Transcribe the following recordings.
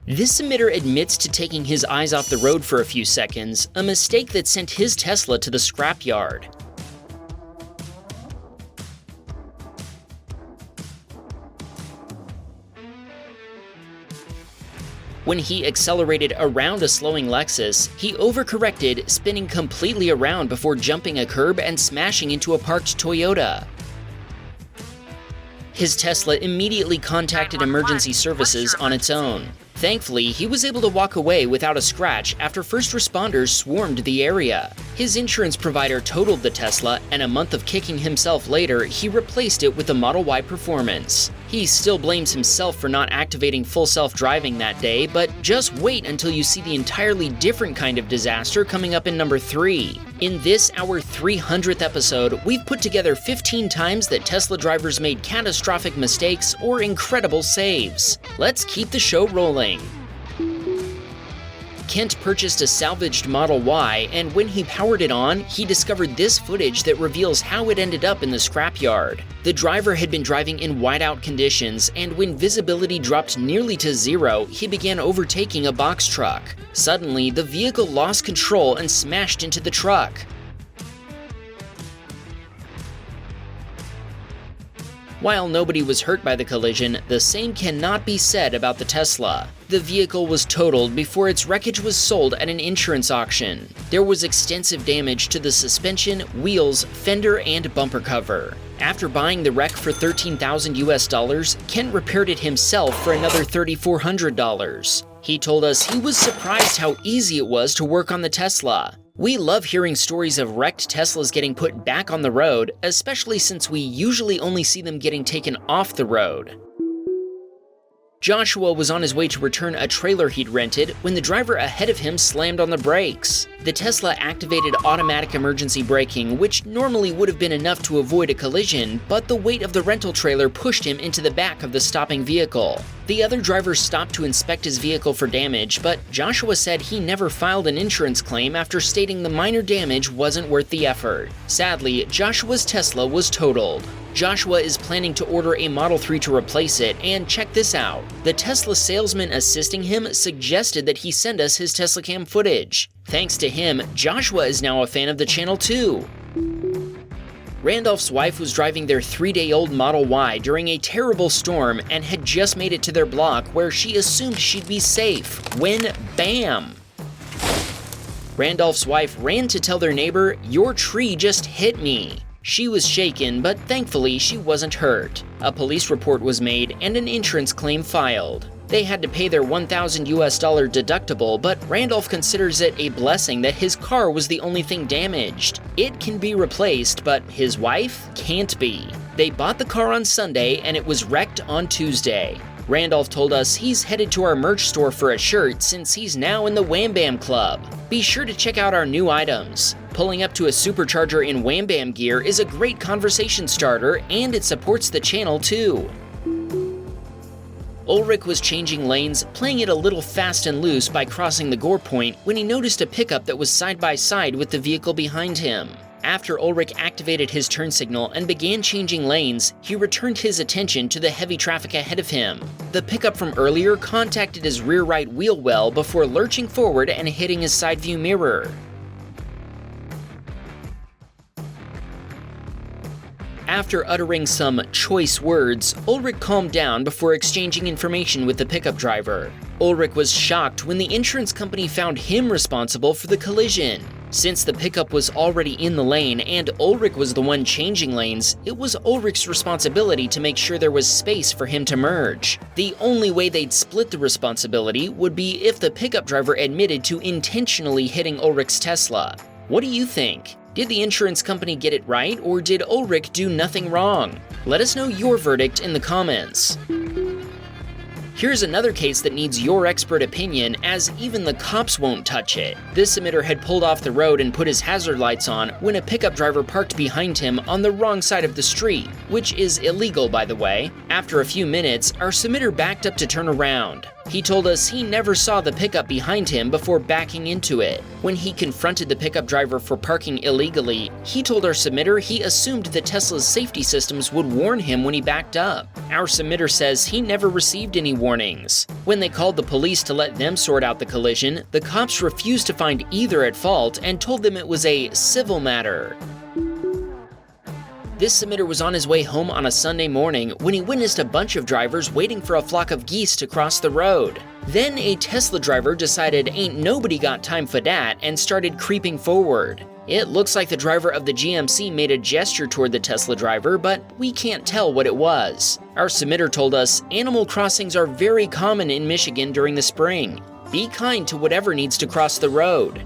This emitter admits to taking his eyes off the road for a few seconds, a mistake that sent his Tesla to the scrapyard. When he accelerated around a slowing Lexus, he overcorrected, spinning completely around before jumping a curb and smashing into a parked Toyota. His Tesla immediately contacted emergency services on its own. Thankfully, he was able to walk away without a scratch after first responders swarmed the area. His insurance provider totaled the Tesla, and a month of kicking himself later, he replaced it with the Model Y Performance. He still blames himself for not activating full self-driving that day, but just wait until you see the entirely different kind of disaster coming up in number 3. In this, our 300th episode, we've put together 15 times that Tesla drivers made catastrophic mistakes or incredible saves. Let's keep the show rolling. Kent purchased a salvaged Model Y, and when he powered it on, he discovered this footage that reveals how it ended up in the scrapyard. The driver had been driving in whiteout conditions, and when visibility dropped nearly to zero, he began overtaking a box truck. Suddenly, the vehicle lost control and smashed into the truck. While nobody was hurt by the collision, the same cannot be said about the Tesla. The vehicle was totaled before its wreckage was sold at an insurance auction. There was extensive damage to the suspension, wheels, fender, and bumper cover. After buying the wreck for $13,000 US, Kent repaired it himself for another $3,400. He told us he was surprised how easy it was to work on the Tesla. We love hearing stories of wrecked Teslas getting put back on the road, especially since we usually only see them getting taken off the road. Joshua was on his way to return a trailer he'd rented when the driver ahead of him slammed on the brakes. The Tesla activated automatic emergency braking, which normally would have been enough to avoid a collision, but the weight of the rental trailer pushed him into the back of the stopping vehicle. The other driver stopped to inspect his vehicle for damage, but Joshua said he never filed an insurance claim after stating the minor damage wasn't worth the effort. Sadly, Joshua's Tesla was totaled. Joshua is planning to order a Model 3 to replace it, and check this out. The Tesla salesman assisting him suggested that he send us his Teslacam footage. Thanks to him, Joshua is now a fan of the channel too. Randolph's wife was driving their 3-day-old Model Y during a terrible storm and had just made it to their block where she assumed she'd be safe, when bam! Randolph's wife ran to tell their neighbor, "Your tree just hit me." She was shaken, but thankfully she wasn't hurt. A police report was made and an insurance claim filed. They had to pay their $1,000 US deductible, but Randolph considers it a blessing that his car was the only thing damaged. It can be replaced, but his wife can't be. They bought the car on Sunday and it was wrecked on Tuesday. Randolph told us he's headed to our merch store for a shirt since he's now in the Wham Baam Club. Be sure to check out our new items. Pulling up to a supercharger in Wham Baam gear is a great conversation starter, and it supports the channel too. Ulrich was changing lanes, playing it a little fast and loose by crossing the gore point when he noticed a pickup that was side by side with the vehicle behind him. After Ulrich activated his turn signal and began changing lanes, he returned his attention to the heavy traffic ahead of him. The pickup from earlier contacted his rear right wheel well before lurching forward and hitting his side view mirror. After uttering some choice words, Ulrich calmed down before exchanging information with the pickup driver. Ulrich was shocked when the insurance company found him responsible for the collision. Since the pickup was already in the lane and Ulrich was the one changing lanes, it was Ulrich's responsibility to make sure there was space for him to merge. The only way they'd split the responsibility would be if the pickup driver admitted to intentionally hitting Ulrich's Tesla. What do you think? Did the insurance company get it right, or did Ulrich do nothing wrong? Let us know your verdict in the comments. Here's another case that needs your expert opinion, as even the cops won't touch it. This emitter had pulled off the road and put his hazard lights on when a pickup driver parked behind him on the wrong side of the street, which is illegal by the way. After a few minutes, our submitter backed up to turn around. He told us he never saw the pickup behind him before backing into it. When he confronted the pickup driver for parking illegally, he told our submitter he assumed that Tesla's safety systems would warn him when he backed up. Our submitter says he never received any warnings. When they called the police to let them sort out the collision, the cops refused to find either at fault and told them it was a civil matter. This submitter was on his way home on a Sunday morning when he witnessed a bunch of drivers waiting for a flock of geese to cross the road. Then a Tesla driver decided ain't nobody got time for dat and started creeping forward. It looks like the driver of the GMC made a gesture toward the Tesla driver, but we can't tell what it was. Our submitter told us animal crossings are very common in Michigan during the spring. Be kind to whatever needs to cross the road.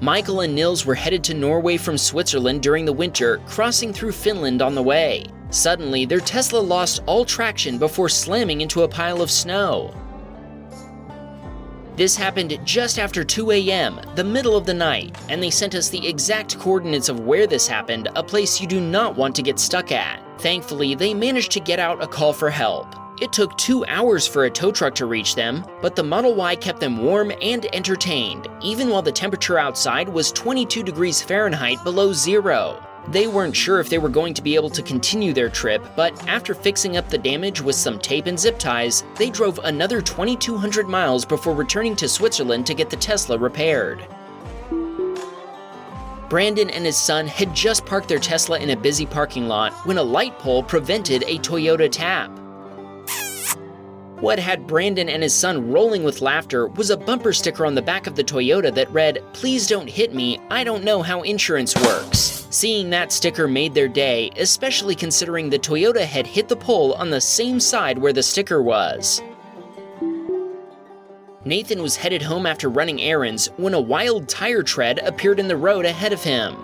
Michael and Nils were headed to Norway from Switzerland during the winter, crossing through Finland on the way. Suddenly, their Tesla lost all traction before slamming into a pile of snow. This happened just after 2 a.m., the middle of the night, and they sent us the exact coordinates of where this happened, a place you do not want to get stuck at. Thankfully, they managed to get out a call for help. It took 2 hours for a tow truck to reach them, but the Model Y kept them warm and entertained, even while the temperature outside was 22 degrees Fahrenheit below zero. They weren't sure if they were going to be able to continue their trip, but after fixing up the damage with some tape and zip ties, they drove another 2,200 miles before returning to Switzerland to get the Tesla repaired. Brandon and his son had just parked their Tesla in a busy parking lot when a light pole prevented a Toyota tap. What had Brandon and his son rolling with laughter was a bumper sticker on the back of the Toyota that read, "Please don't hit me, I don't know how insurance works." Seeing that sticker made their day, especially considering the Toyota had hit the pole on the same side where the sticker was. Nathan was headed home after running errands when a wild tire tread appeared in the road ahead of him.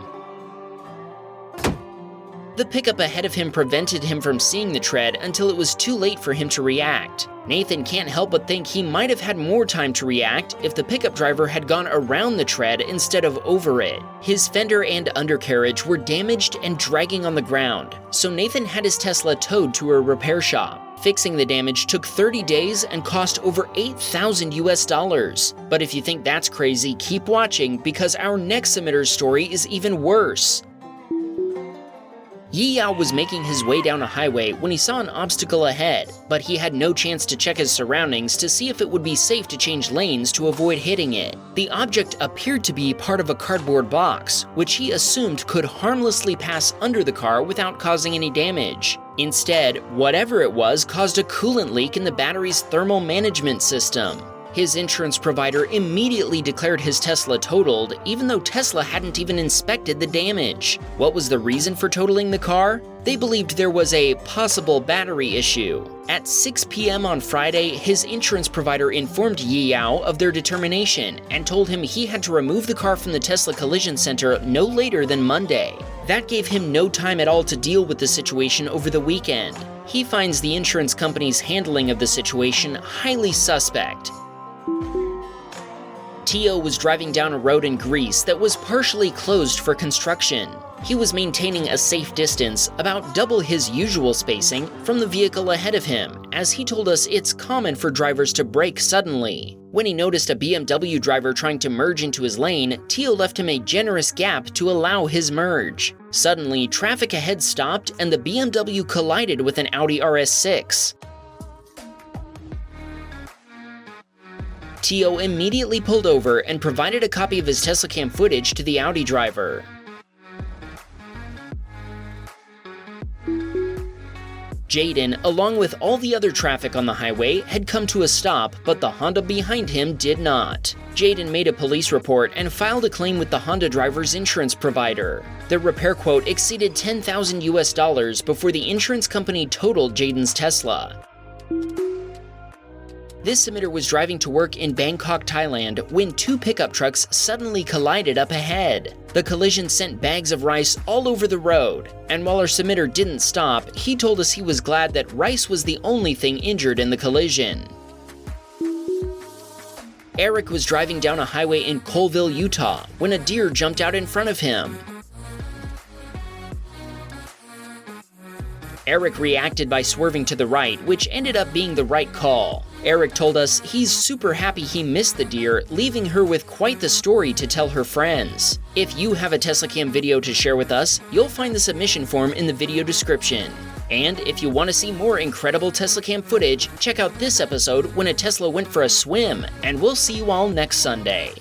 The pickup ahead of him prevented him from seeing the tread until it was too late for him to react. Nathan can't help but think he might have had more time to react if the pickup driver had gone around the tread instead of over it. His fender and undercarriage were damaged and dragging on the ground, so Nathan had his Tesla towed to a repair shop. Fixing the damage took 30 days and cost over $8,000. But if you think that's crazy, keep watching because our next submitter's story is even worse. Yi Yao was making his way down a highway when he saw an obstacle ahead, but he had no chance to check his surroundings to see if it would be safe to change lanes to avoid hitting it. The object appeared to be part of a cardboard box, which he assumed could harmlessly pass under the car without causing any damage. Instead, whatever it was caused a coolant leak in the battery's thermal management system. His insurance provider immediately declared his Tesla totaled, even though Tesla hadn't even inspected the damage. What was the reason for totaling the car? They believed there was a possible battery issue. At 6 p.m. on Friday, his insurance provider informed Yi Yao of their determination and told him he had to remove the car from the Tesla Collision Center no later than Monday. That gave him no time at all to deal with the situation over the weekend. He finds the insurance company's handling of the situation highly suspect. Tio was driving down a road in Greece that was partially closed for construction. He was maintaining a safe distance, about double his usual spacing, from the vehicle ahead of him, as he told us it's common for drivers to brake suddenly. When he noticed a BMW driver trying to merge into his lane, Tio left him a generous gap to allow his merge. Suddenly, traffic ahead stopped and the BMW collided with an Audi RS6. Tio immediately pulled over and provided a copy of his Teslacam footage to the Audi driver. Jaden, along with all the other traffic on the highway, had come to a stop, but the Honda behind him did not. Jaden made a police report and filed a claim with the Honda driver's insurance provider. The repair quote exceeded $10,000 before the insurance company totaled Jaden's Tesla. This submitter was driving to work in Bangkok, Thailand, when two pickup trucks suddenly collided up ahead. The collision sent bags of rice all over the road, and while our submitter didn't stop, he told us he was glad that rice was the only thing injured in the collision. Eric was driving down a highway in Colville, Utah, when a deer jumped out in front of him. Eric reacted by swerving to the right, which ended up being the right call. Eric told us he's super happy he missed the deer, leaving her with quite the story to tell her friends. If you have a Teslacam video to share with us, you'll find the submission form in the video description. And if you want to see more incredible Teslacam footage, check out this episode when a Tesla went for a swim, and we'll see you all next Sunday.